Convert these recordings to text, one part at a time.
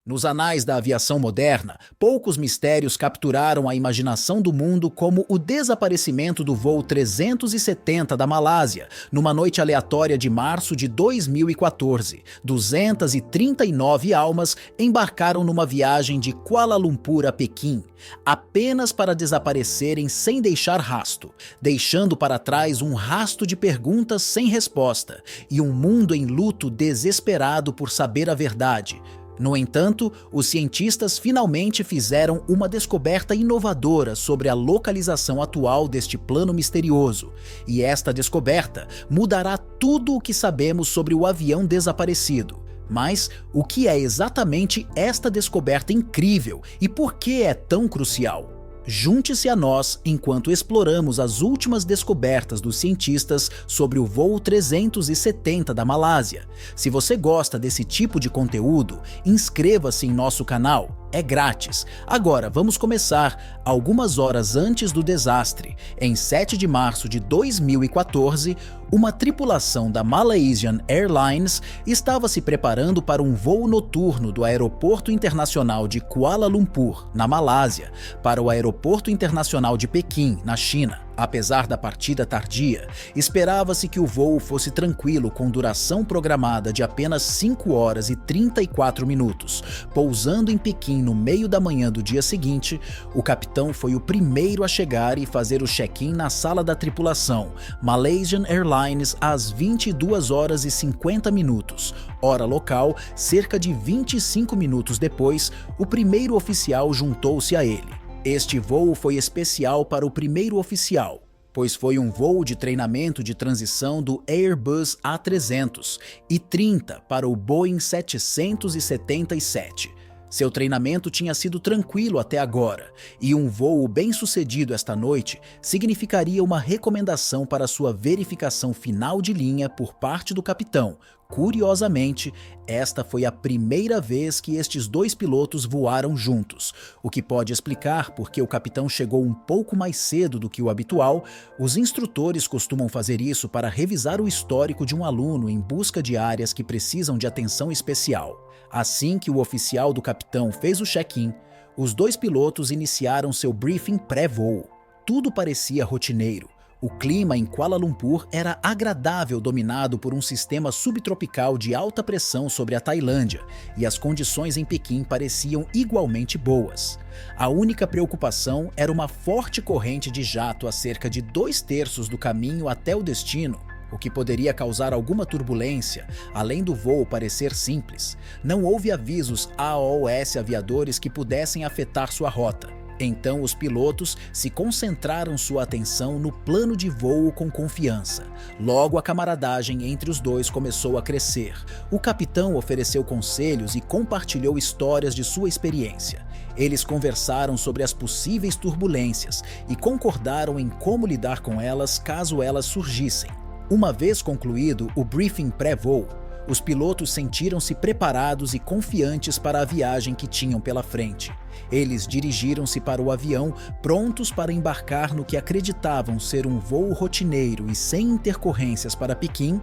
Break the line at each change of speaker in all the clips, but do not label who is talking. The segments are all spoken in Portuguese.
Nos anais da aviação moderna, poucos mistérios capturaram a imaginação do mundo como o desaparecimento do voo 370 da Malásia, numa noite aleatória de março de 2014. 239 almas embarcaram numa viagem de Kuala Lumpur a Pequim, apenas para desaparecerem sem deixar rasto, deixando para trás um rasto de perguntas sem resposta e um mundo em luto desesperado por saber a verdade. No entanto, os cientistas finalmente fizeram uma descoberta inovadora sobre a localização atual deste plano misterioso, e esta descoberta mudará tudo o que sabemos sobre o avião desaparecido. Mas o que é exatamente esta descoberta incrível e por que é tão crucial? Junte-se a nós enquanto exploramos as últimas descobertas dos cientistas sobre o voo 370 da Malásia. Se você gosta desse tipo de conteúdo, inscreva-se em nosso canal. É grátis. Agora vamos começar. Algumas horas antes do desastre, em 7 de março de 2014, uma tripulação da Malaysian Airlines estava se preparando para um voo noturno do Aeroporto Internacional de Kuala Lumpur, na Malásia, para o Aeroporto Internacional de Pequim, na China. Apesar da partida tardia, esperava-se que o voo fosse tranquilo, com duração programada de apenas 5 horas e 34 minutos. Pousando em Pequim no meio da manhã do dia seguinte, o capitão foi o primeiro a chegar e fazer o check-in na sala da tripulação, Malaysian Airlines, às 22 horas e 50 minutos. Hora local, cerca de 25 minutos depois, o primeiro oficial juntou-se a ele. Este voo foi especial para o primeiro oficial, pois foi um voo de treinamento de transição do Airbus A300 e 30 para o Boeing 777. Seu treinamento tinha sido tranquilo até agora, e um voo bem-sucedido esta noite significaria uma recomendação para sua verificação final de linha por parte do capitão. Curiosamente, esta foi a primeira vez que estes dois pilotos voaram juntos, o que pode explicar por que o capitão chegou um pouco mais cedo do que o habitual. Os instrutores costumam fazer isso para revisar o histórico de um aluno em busca de áreas que precisam de atenção especial. Assim que o oficial do capitão fez o check-in, os dois pilotos iniciaram seu briefing pré-voo. Tudo parecia rotineiro. O clima em Kuala Lumpur era agradável, dominado por um sistema subtropical de alta pressão sobre a Tailândia, e as condições em Pequim pareciam igualmente boas. A única preocupação era uma forte corrente de jato a cerca de 2/3 do caminho até o destino, o que poderia causar alguma turbulência, além do voo parecer simples. Não houve avisos AOS aviadores que pudessem afetar sua rota. Então os pilotos se concentraram sua atenção no plano de voo com confiança. Logo a camaradagem entre os dois começou a crescer. O capitão ofereceu conselhos e compartilhou histórias de sua experiência. Eles conversaram sobre as possíveis turbulências e concordaram em como lidar com elas caso elas surgissem. Uma vez concluído o briefing pré-voo, os pilotos sentiram-se preparados e confiantes para a viagem que tinham pela frente. Eles dirigiram-se para o avião, prontos para embarcar no que acreditavam ser um voo rotineiro e sem intercorrências para Pequim.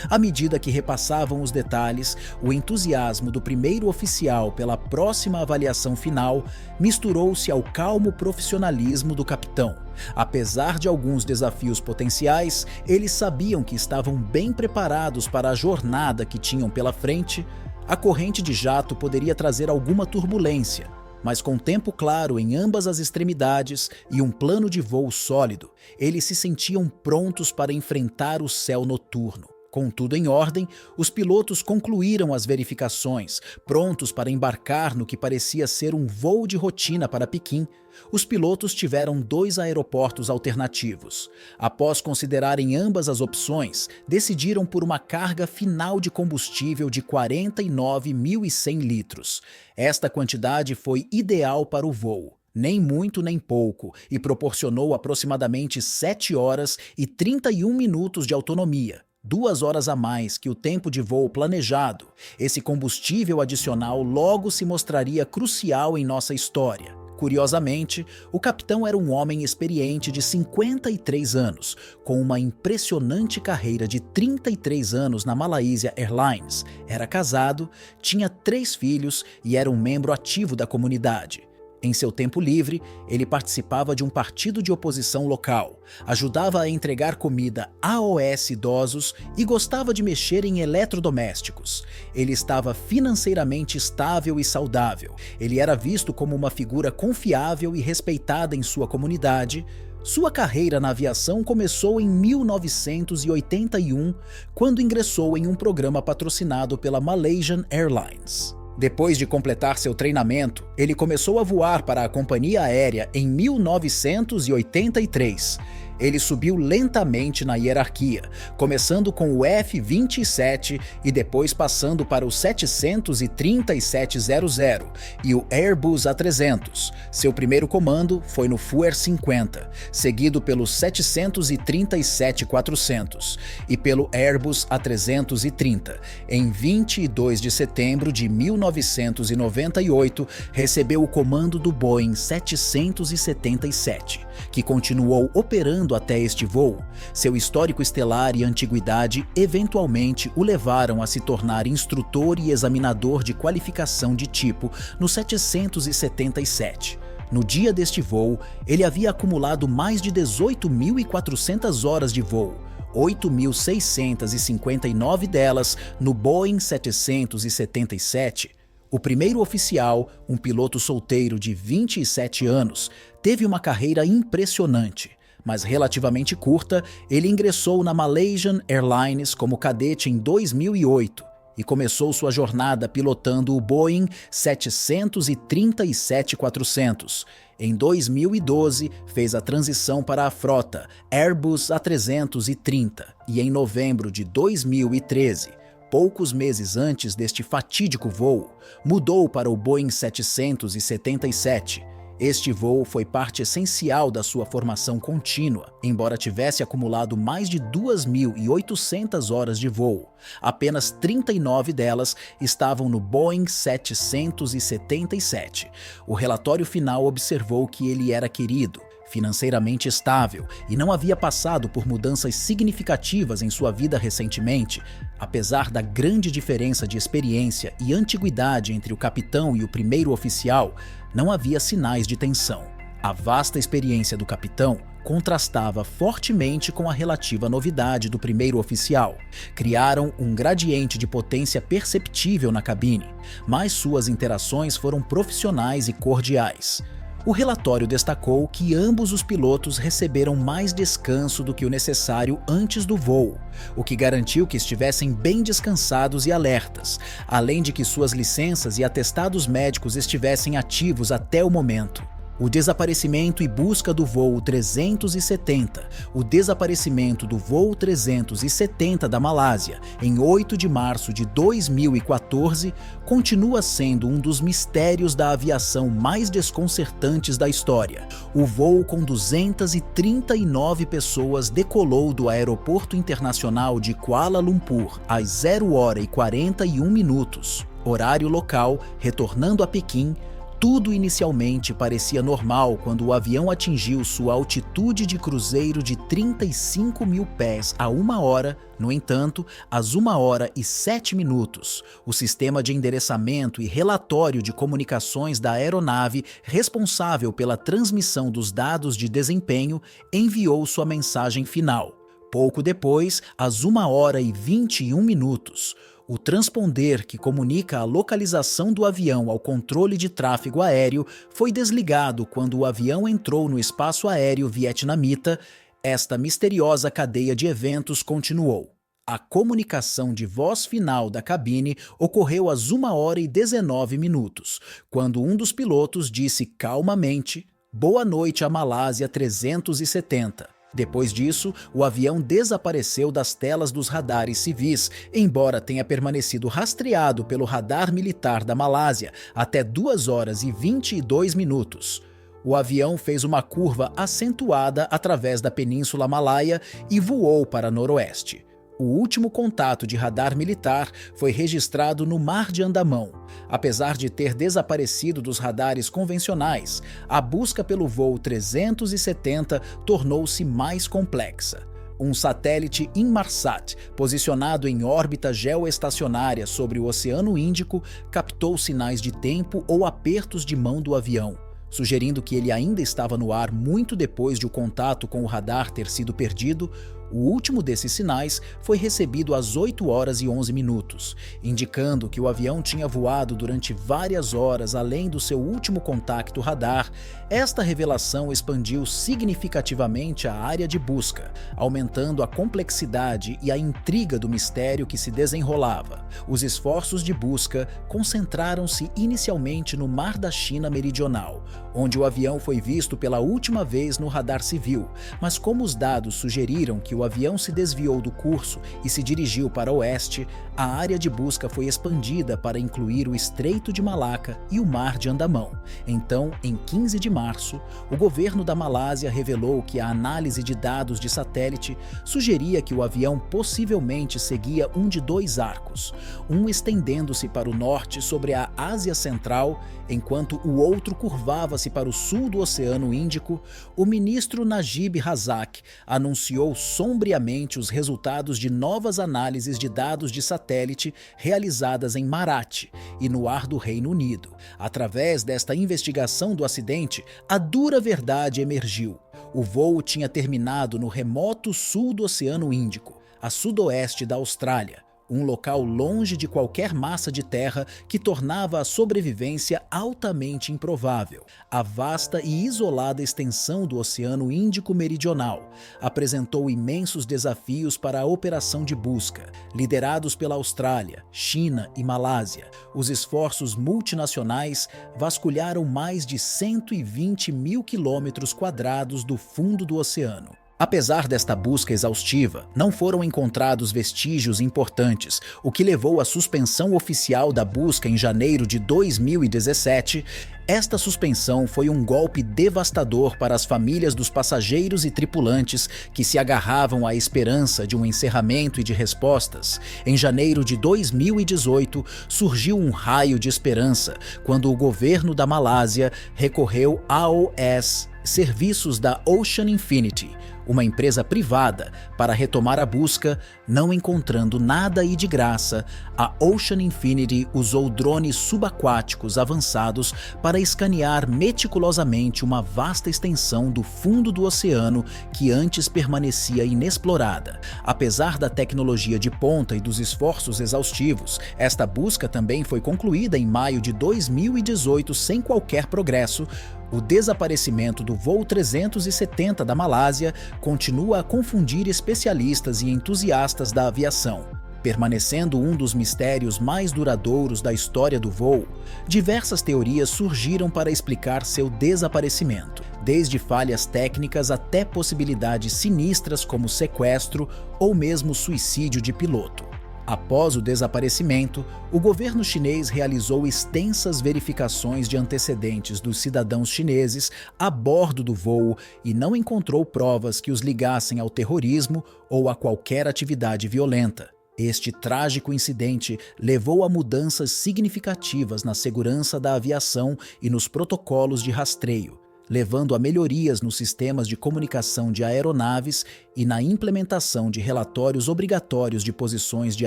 À medida que repassavam os detalhes, o entusiasmo do primeiro oficial pela próxima avaliação final misturou-se ao calmo profissionalismo do capitão. Apesar de alguns desafios potenciais, eles sabiam que estavam bem preparados para a jornada que tinham pela frente. A corrente de jato poderia trazer alguma turbulência, mas com tempo claro em ambas as extremidades e um plano de voo sólido, eles se sentiam prontos para enfrentar o céu noturno. Com tudo em ordem, os pilotos concluíram as verificações, prontos para embarcar no que parecia ser um voo de rotina para Pequim. Os pilotos tiveram 2 aeroportos alternativos. Após considerarem ambas as opções, decidiram por uma carga final de combustível de 49.100 litros. Esta quantidade foi ideal para o voo. Nem muito nem pouco, e proporcionou aproximadamente 7 horas e 31 minutos de autonomia. 2 horas a mais que o tempo de voo planejado. Esse combustível adicional logo se mostraria crucial em nossa história. Curiosamente, o capitão era um homem experiente de 53 anos, com uma impressionante carreira de 33 anos na Malaysia Airlines. Era casado, tinha 3 filhos e era um membro ativo da comunidade. Em seu tempo livre, ele participava de um partido de oposição local, ajudava a entregar comida a AOS idosos e gostava de mexer em eletrodomésticos. Ele estava financeiramente estável e saudável. Ele era visto como uma figura confiável e respeitada em sua comunidade. Sua carreira na aviação começou em 1981, quando ingressou em um programa patrocinado pela Malaysian Airlines. Depois de completar seu treinamento, ele começou a voar para a companhia aérea em 1983. Ele subiu lentamente na hierarquia, começando com o F-27 e depois passando para o 737-00 e o Airbus A300. Seu primeiro comando foi no Fuer 50, seguido pelo 737-400 e pelo Airbus A330. Em 22 de setembro de 1998, recebeu o comando do Boeing 777, que continuou operando até este voo. Seu histórico estelar e antiguidade eventualmente o levaram a se tornar instrutor e examinador de qualificação de tipo no 777. No dia deste voo, ele havia acumulado mais de 18.400 horas de voo, 8.659 delas no Boeing 777. O primeiro oficial, um piloto solteiro de 27 anos, teve uma carreira impressionante, mas relativamente curta. Ele ingressou na Malaysian Airlines como cadete em 2008 e começou sua jornada pilotando o Boeing 737-400. Em 2012, fez a transição para a frota Airbus A330 e em novembro de 2013, poucos meses antes deste fatídico voo, mudou para o Boeing 777. Este voo foi parte essencial da sua formação contínua, embora tivesse acumulado mais de 2.800 horas de voo. Apenas 39 delas estavam no Boeing 777. O relatório final observou que ele era querido, financeiramente estável e não havia passado por mudanças significativas em sua vida recentemente. Apesar da grande diferença de experiência e antiguidade entre o capitão e o primeiro oficial, não havia sinais de tensão. A vasta experiência do capitão contrastava fortemente com a relativa novidade do primeiro oficial. Criaram um gradiente de potência perceptível na cabine, mas suas interações foram profissionais e cordiais. O relatório destacou que ambos os pilotos receberam mais descanso do que o necessário antes do voo, o que garantiu que estivessem bem descansados e alertas, além de que suas licenças e atestados médicos estivessem ativos até o momento. O desaparecimento e busca do voo 370, o desaparecimento do voo 370 da Malásia, em 8 de março de 2014, continua sendo um dos mistérios da aviação mais desconcertantes da história. O voo com 239 pessoas decolou do Aeroporto Internacional de Kuala Lumpur às 0h41, horário local, retornando a Pequim. Tudo inicialmente parecia normal quando o avião atingiu sua altitude de cruzeiro de 35 mil pés a 1 hora. No entanto, às 1h07, o sistema de endereçamento e relatório de comunicações da aeronave responsável pela transmissão dos dados de desempenho enviou sua mensagem final. Pouco depois, às 1h21, o transponder que comunica a localização do avião ao controle de tráfego aéreo foi desligado quando o avião entrou no espaço aéreo vietnamita. Esta misteriosa cadeia de eventos continuou. A comunicação de voz final da cabine ocorreu às 1h19, quando um dos pilotos disse calmamente: "Boa noite à Malásia 370. Depois disso, o avião desapareceu das telas dos radares civis, embora tenha permanecido rastreado pelo radar militar da Malásia até 2h22. O avião fez uma curva acentuada através da Península Malaia e voou para noroeste. O último contato de radar militar foi registrado no Mar de Andamão. Apesar de ter desaparecido dos radares convencionais, a busca pelo voo 370 tornou-se mais complexa. Um satélite Inmarsat, posicionado em órbita geoestacionária sobre o Oceano Índico, captou sinais de tempo ou apertos de mão do avião, sugerindo que ele ainda estava no ar muito depois de o contato com o radar ter sido perdido. O último desses sinais foi recebido às 8 horas e 11 minutos, indicando que o avião tinha voado durante várias horas além do seu último contacto radar. Esta revelação expandiu significativamente a área de busca, aumentando a complexidade e a intriga do mistério que se desenrolava. Os esforços de busca concentraram-se inicialmente no Mar da China Meridional, onde o avião foi visto pela última vez no radar civil, mas como os dados sugeriram que o avião se desviou do curso e se dirigiu para o oeste, a área de busca foi expandida para incluir o Estreito de Malaca e o Mar de Andamão. Então, em 15 de março, o governo da Malásia revelou que a análise de dados de satélite sugeria que o avião possivelmente seguia um de dois arcos, um estendendo-se para o norte sobre a Ásia Central, enquanto o outro curvava-se para o sul do Oceano Índico. O ministro Najib Razak anunciou sombriamente os resultados de novas análises de dados de satélite realizadas em Marathi e no ar do Reino Unido. Através desta investigação do acidente, a dura verdade emergiu. O voo tinha terminado no remoto sul do Oceano Índico, a sudoeste da Austrália, um local longe de qualquer massa de terra que tornava a sobrevivência altamente improvável. A vasta e isolada extensão do Oceano Índico Meridional apresentou imensos desafios para a operação de busca. Liderados pela Austrália, China e Malásia, os esforços multinacionais vasculharam mais de 120 mil quilômetros quadrados do fundo do oceano. Apesar desta busca exaustiva, não foram encontrados vestígios importantes, o que levou à suspensão oficial da busca em janeiro de 2017. Esta suspensão foi um golpe devastador para as famílias dos passageiros e tripulantes que se agarravam à esperança de um encerramento e de respostas. Em janeiro de 2018, surgiu um raio de esperança quando o governo da Malásia recorreu aos serviços da Ocean Infinity, uma empresa privada, para retomar a busca. Não encontrando nada e de graça, a Ocean Infinity usou drones subaquáticos avançados para escanear meticulosamente uma vasta extensão do fundo do oceano que antes permanecia inexplorada. Apesar da tecnologia de ponta e dos esforços exaustivos, esta busca também foi concluída em maio de 2018 sem qualquer progresso. O desaparecimento do voo 370 da Malásia continua a confundir especialistas e entusiastas da aviação. Permanecendo um dos mistérios mais duradouros da história do voo, diversas teorias surgiram para explicar seu desaparecimento, desde falhas técnicas até possibilidades sinistras como sequestro ou mesmo suicídio de piloto. Após o desaparecimento, o governo chinês realizou extensas verificações de antecedentes dos cidadãos chineses a bordo do voo e não encontrou provas que os ligassem ao terrorismo ou a qualquer atividade violenta. Este trágico incidente levou a mudanças significativas na segurança da aviação e nos protocolos de rastreio, levando a melhorias nos sistemas de comunicação de aeronaves e na implementação de relatórios obrigatórios de posições de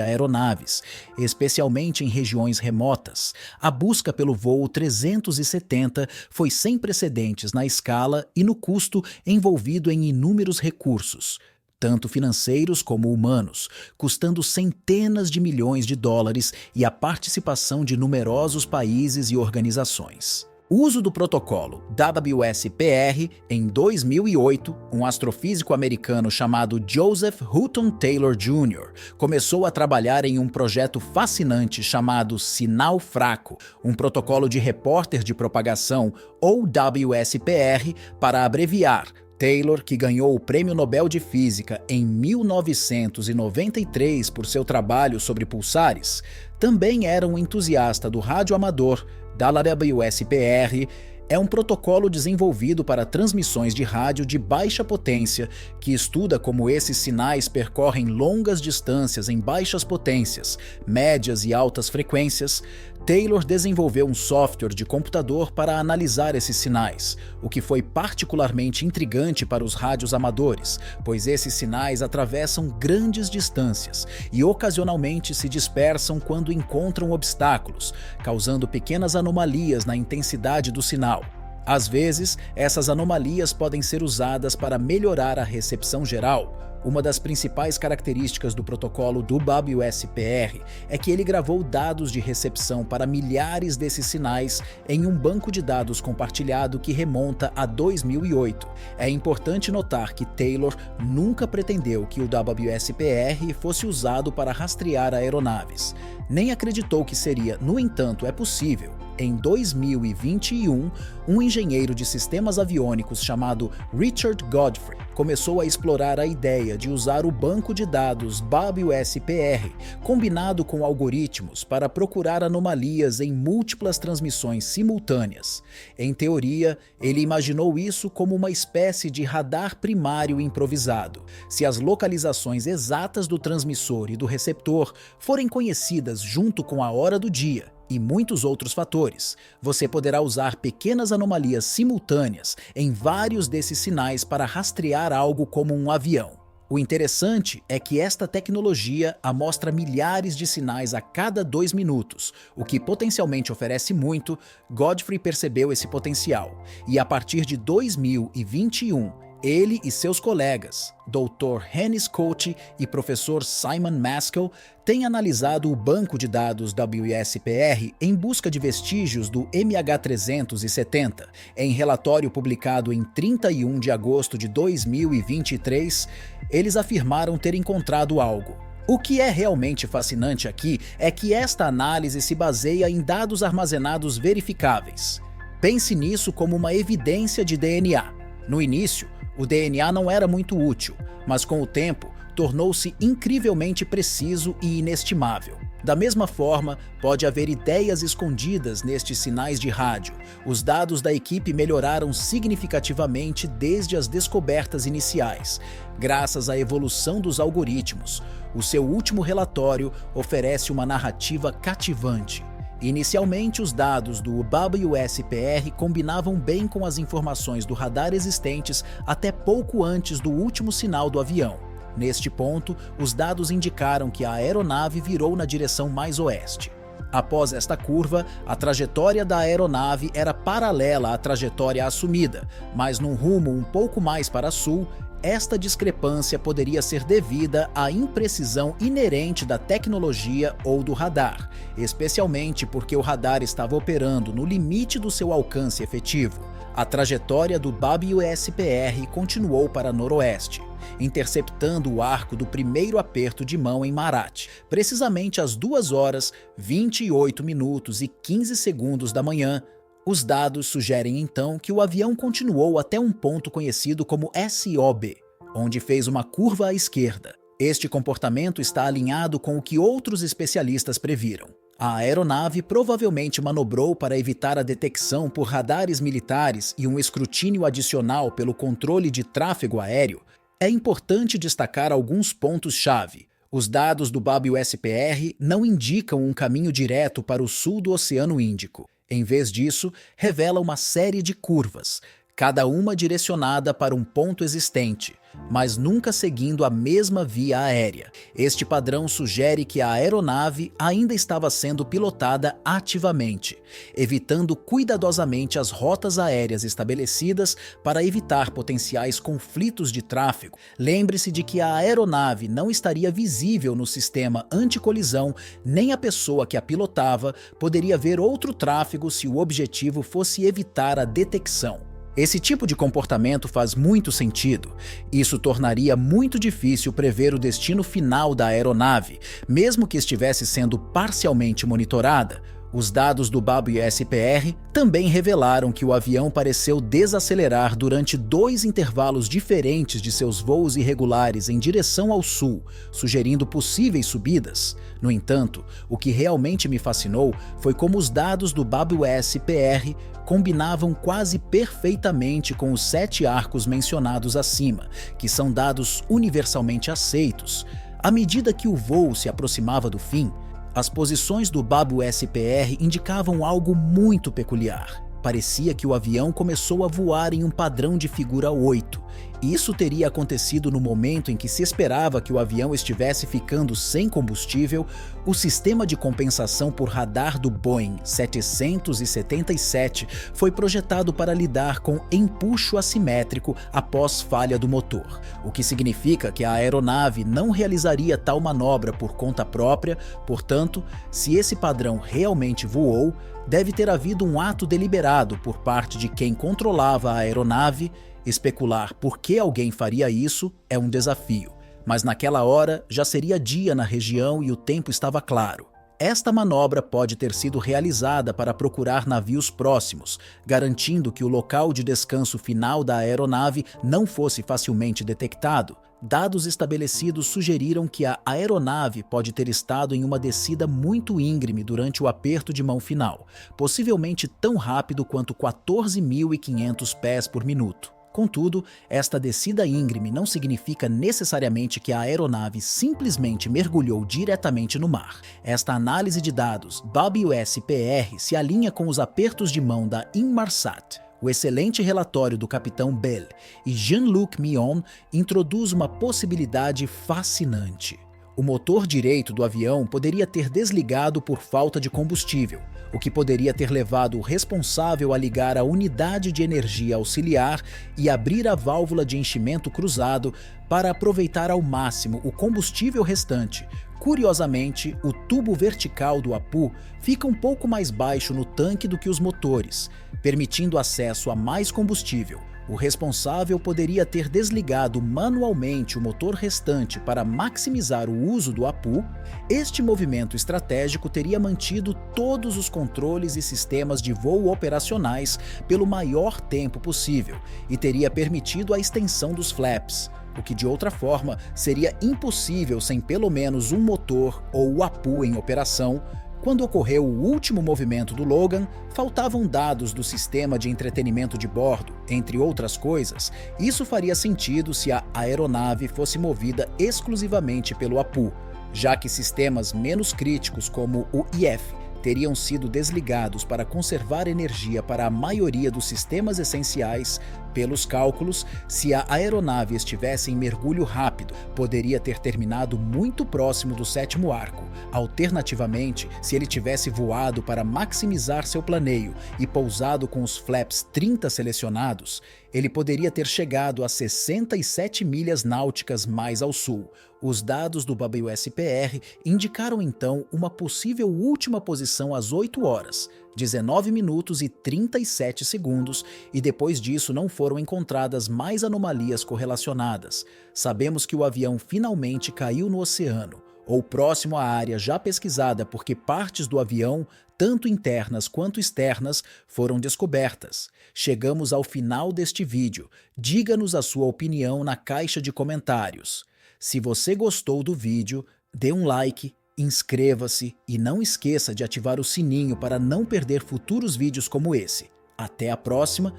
aeronaves, especialmente em regiões remotas. A busca pelo voo 370 foi sem precedentes na escala e no custo envolvido em inúmeros recursos, tanto financeiros como humanos, custando centenas de milhões de dólares e a participação de numerosos países e organizações. O uso do protocolo WSPR em 2008, um astrofísico americano chamado Joseph Hutton Taylor Jr. começou a trabalhar em um projeto fascinante chamado Sinal Fraco, um protocolo de repórter de propagação, ou WSPR, para abreviar. Taylor, que ganhou o Prêmio Nobel de Física em 1993 por seu trabalho sobre pulsares, também era um entusiasta do rádio amador, da WSPR. É um protocolo desenvolvido para transmissões de rádio de baixa potência que estuda como esses sinais percorrem longas distâncias em baixas potências, médias e altas frequências. Taylor desenvolveu um software de computador para analisar esses sinais, o que foi particularmente intrigante para os rádios amadores, pois esses sinais atravessam grandes distâncias e ocasionalmente se dispersam quando encontram obstáculos, causando pequenas anomalias na intensidade do sinal. Às vezes, essas anomalias podem ser usadas para melhorar a recepção geral. Uma das principais características do protocolo do WSPR é que ele gravou dados de recepção para milhares desses sinais em um banco de dados compartilhado que remonta a 2008. É importante notar que Taylor nunca pretendeu que o WSPR fosse usado para rastrear aeronaves. Nem acreditou que seria, no entanto, possível. Em 2021, um engenheiro de sistemas aviônicos chamado Richard Godfrey começou a explorar a ideia de usar o banco de dados WSPR, combinado com algoritmos, para procurar anomalias em múltiplas transmissões simultâneas. Em teoria, ele imaginou isso como uma espécie de radar primário improvisado. Se as localizações exatas do transmissor e do receptor forem conhecidas junto com a hora do dia, e muitos outros fatores, você poderá usar pequenas anomalias simultâneas em vários desses sinais para rastrear algo como um avião. O interessante é que esta tecnologia amostra milhares de sinais a cada 2 minutos, o que potencialmente oferece muito. Godfrey percebeu esse potencial, e a partir de 2021, ele e seus colegas, Dr. Hennis Cote e Professor Simon Maskell, têm analisado o banco de dados WSPR em busca de vestígios do MH370. Em relatório publicado em 31 de agosto de 2023, eles afirmaram ter encontrado algo. O que é realmente fascinante aqui é que esta análise se baseia em dados armazenados verificáveis. Pense nisso como uma evidência de DNA. No início, o DNA não era muito útil, mas com o tempo tornou-se incrivelmente preciso e inestimável. Da mesma forma, pode haver ideias escondidas nestes sinais de rádio. Os dados da equipe melhoraram significativamente desde as descobertas iniciais, graças à evolução dos algoritmos. O seu último relatório oferece uma narrativa cativante. Inicialmente, os dados do WSPR combinavam bem com as informações do radar existentes até pouco antes do último sinal do avião. Neste ponto, os dados indicaram que a aeronave virou na direção mais oeste. Após esta curva, a trajetória da aeronave era paralela à trajetória assumida, mas num rumo um pouco mais para sul. Esta discrepância poderia ser devida à imprecisão inerente da tecnologia ou do radar, especialmente porque o radar estava operando no limite do seu alcance efetivo. A trajetória do WSPR continuou para noroeste, interceptando o arco do primeiro aperto de mão em Marat, precisamente às 2 horas, 28 minutos e 15 segundos da manhã. Os dados sugerem então que o avião continuou até um ponto conhecido como SOB, onde fez uma curva à esquerda. Este comportamento está alinhado com o que outros especialistas previram. A aeronave provavelmente manobrou para evitar a detecção por radares militares e um escrutínio adicional pelo controle de tráfego aéreo. É importante destacar alguns pontos-chave. Os dados do WSPR não indicam um caminho direto para o sul do Oceano Índico. Em vez disso, revela uma série de curvas, cada uma direcionada para um ponto existente, mas nunca seguindo a mesma via aérea. Este padrão sugere que a aeronave ainda estava sendo pilotada ativamente, evitando cuidadosamente as rotas aéreas estabelecidas para evitar potenciais conflitos de tráfego. Lembre-se de que a aeronave não estaria visível no sistema anticolisão, nem a pessoa que a pilotava poderia ver outro tráfego se o objetivo fosse evitar a detecção. Esse tipo de comportamento faz muito sentido. Isso tornaria muito difícil prever o destino final da aeronave, mesmo que estivesse sendo parcialmente monitorada. Os dados do WSPR também revelaram que o avião pareceu desacelerar durante 2 intervalos diferentes de seus voos irregulares em direção ao sul, sugerindo possíveis subidas. No entanto, o que realmente me fascinou foi como os dados do WSPR combinavam quase perfeitamente com os 7 arcos mencionados acima, que são dados universalmente aceitos. À medida que o voo se aproximava do fim, as posições do WSPR indicavam algo muito peculiar. Parecia que o avião começou a voar em um padrão de figura 8. Isso teria acontecido no momento em que se esperava que o avião estivesse ficando sem combustível. O sistema de compensação por radar do Boeing 777 foi projetado para lidar com empuxo assimétrico após falha do motor, o que significa que a aeronave não realizaria tal manobra por conta própria. Portanto, se esse padrão realmente voou, deve ter havido um ato deliberado por parte de quem controlava a aeronave. Especular por que alguém faria isso é um desafio, mas naquela hora já seria dia na região e o tempo estava claro. Esta manobra pode ter sido realizada para procurar navios próximos, garantindo que o local de descanso final da aeronave não fosse facilmente detectado. Dados estabelecidos sugeriram que a aeronave pode ter estado em uma descida muito íngreme durante o aperto de mão final, possivelmente tão rápido quanto 14.500 pés por minuto. Contudo, esta descida íngreme não significa necessariamente que a aeronave simplesmente mergulhou diretamente no mar. Esta análise de dados WSPR se alinha com os apertos de mão da Inmarsat. O excelente relatório do capitão Bell e Jean-Luc Mion introduz uma possibilidade fascinante. O motor direito do avião poderia ter desligado por falta de combustível, o que poderia ter levado o responsável a ligar a unidade de energia auxiliar e abrir a válvula de enchimento cruzado para aproveitar ao máximo o combustível restante. Curiosamente, o tubo vertical do APU fica um pouco mais baixo no tanque do que os motores, permitindo acesso a mais combustível. O responsável poderia ter desligado manualmente o motor restante para maximizar o uso do APU. Este movimento estratégico teria mantido todos os controles e sistemas de voo operacionais pelo maior tempo possível e teria permitido a extensão dos flaps, o que de outra forma seria impossível sem pelo menos um motor ou o APU em operação. Quando ocorreu o último movimento do Logan, faltavam dados do sistema de entretenimento de bordo, entre outras coisas. Isso faria sentido se a aeronave fosse movida exclusivamente pelo APU, já que sistemas menos críticos como o IF teriam sido desligados para conservar energia para a maioria dos sistemas essenciais. Pelos cálculos, se a aeronave estivesse em mergulho rápido, poderia ter terminado muito próximo do 7º arco. Alternativamente, se ele tivesse voado para maximizar seu planeio e pousado com os flaps 30 selecionados, ele poderia ter chegado a 67 milhas náuticas mais ao sul. Os dados do WSPR indicaram então uma possível última posição às 8 horas, 19 minutos e 37 segundos, e depois disso não foram encontradas mais anomalias correlacionadas. Sabemos que o avião finalmente caiu no oceano, ou próximo à área já pesquisada, porque partes do avião, tanto internas quanto externas, foram descobertas. Chegamos ao final deste vídeo. Diga-nos a sua opinião na caixa de comentários. Se você gostou do vídeo, dê um like, inscreva-se e não esqueça de ativar o sininho para não perder futuros vídeos como esse. Até a próxima!